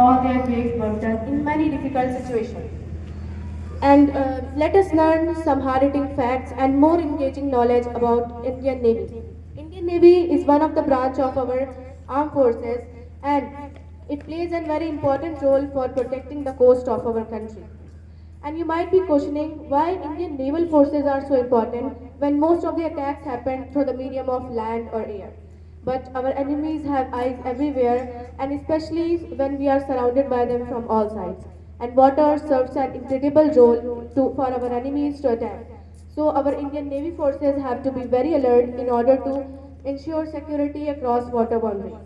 all their great work done in many difficult situations. And let us learn some hard-hitting facts and more engaging knowledge about Indian Navy. Indian Navy is one of the branch of our armed forces, and it plays a very important role for protecting the coast of our country. And you might be questioning why Indian naval forces are so important when most of the attacks happen through the medium of land or air. But our enemies have eyes everywhere, and especially when we are surrounded by them from all sides. And water serves an incredible role for our enemies to attack. So our Indian Navy forces have to be very alert in order to ensure security across water boundaries.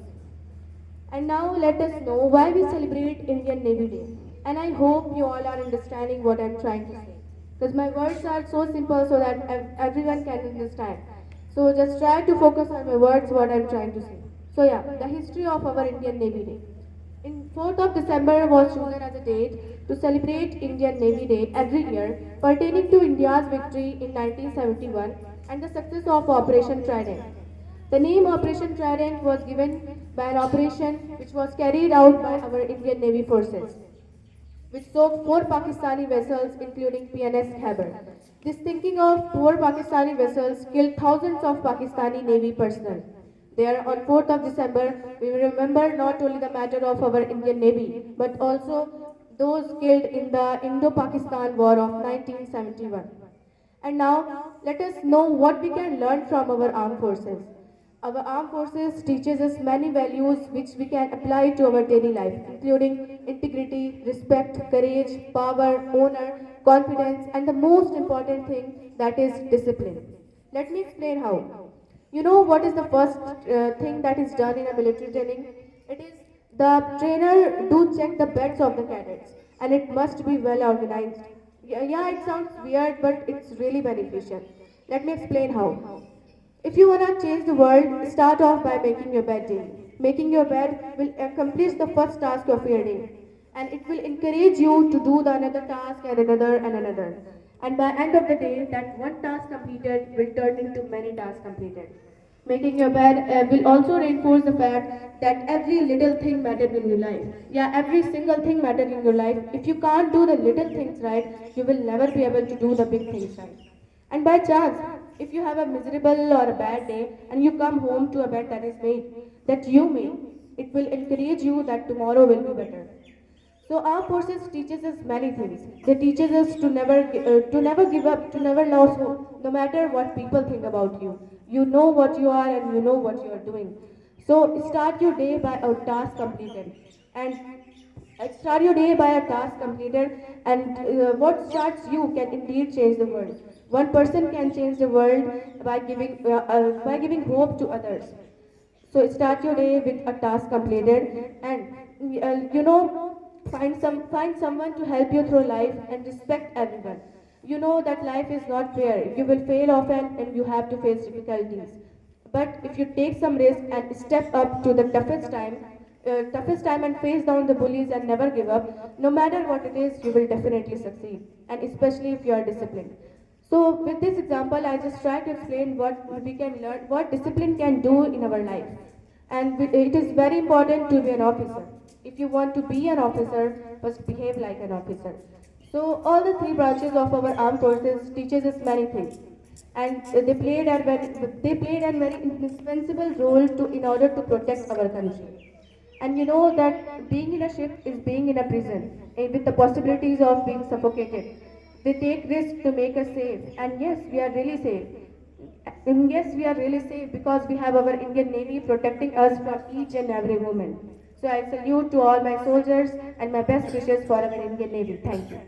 And now let us know why we celebrate Indian Navy Day. And I hope you all are understanding what I'm trying to say. Because my words are so simple so that everyone can understand. So just try to focus on my words, what I'm trying to say. So yeah, the history of our Indian Navy Day. In 4th of December was chosen as a date to celebrate Indian Navy Day every year pertaining to India's victory in 1971 and the success of Operation Trident. The name Operation Trident was given by an operation which was carried out by our Indian Navy forces, which took four Pakistani vessels including PNS Khyber. This thinking of four Pakistani vessels killed thousands of Pakistani Navy personnel. There on 4th of December, we will remember not only the matter of our Indian Navy, but also those killed in the Indo-Pakistan War of 1971. And now, let us know what we can learn from our armed forces. Our armed forces teaches us many values which we can apply to our daily life, including integrity, respect, courage, power, honor, confidence, and the most important thing, that is discipline. Let me explain how. You know what is the first thing that is done in a military training? It is the trainer do check the beds of the cadets, and it must be well organized. Yeah, it sounds weird, but it's really beneficial. Let me explain how. If you want to change the world, start off by making your bed daily. Making your bed will accomplish the first task of your day, and it will encourage you to do the another task and another and another. And by end of the day, that one task completed will turn into many tasks completed. Making your bed will also reinforce the fact that every little thing matters in your life. Yeah, every single thing matters in your life. If you can't do the little things right, you will never be able to do the big things right. And by chance, if you have a miserable or a bad day and you come home to a bed that is made, that you made, it will encourage you that tomorrow will be better. So our forces teaches us many things. They teaches us to never give up, to never lose hope, no matter what people think about you. You know what you are and you know what you are doing. So start your day by a task completed, and start your day by a task completed. And what starts you can indeed change the world. One person can change the world by giving hope to others. So start your day with a task completed, and find someone to help you through life and respect everyone. You know that life is not fair. You will fail often and you have to face difficulties. But if you take some risk and step up to the toughest time and face down the bullies and never give up, no matter what it is, you will definitely succeed. And especially if you are disciplined. So with this example, I just try to explain what we can learn, what discipline can do in our life. And it is very important to be an officer. If you want to be an officer, must behave like an officer. So all the three branches of our armed forces teaches us many things, and they played a very indispensable role in order to protect our country. And you know that being in a ship is being in a prison, with the possibilities of being suffocated. They take risks to make us safe, and yes, we are really safe. And yes, we are really safe because we have our Indian Navy protecting us from each and every moment. So I salute to all my soldiers and my best wishes for our Indian Navy. Thank you.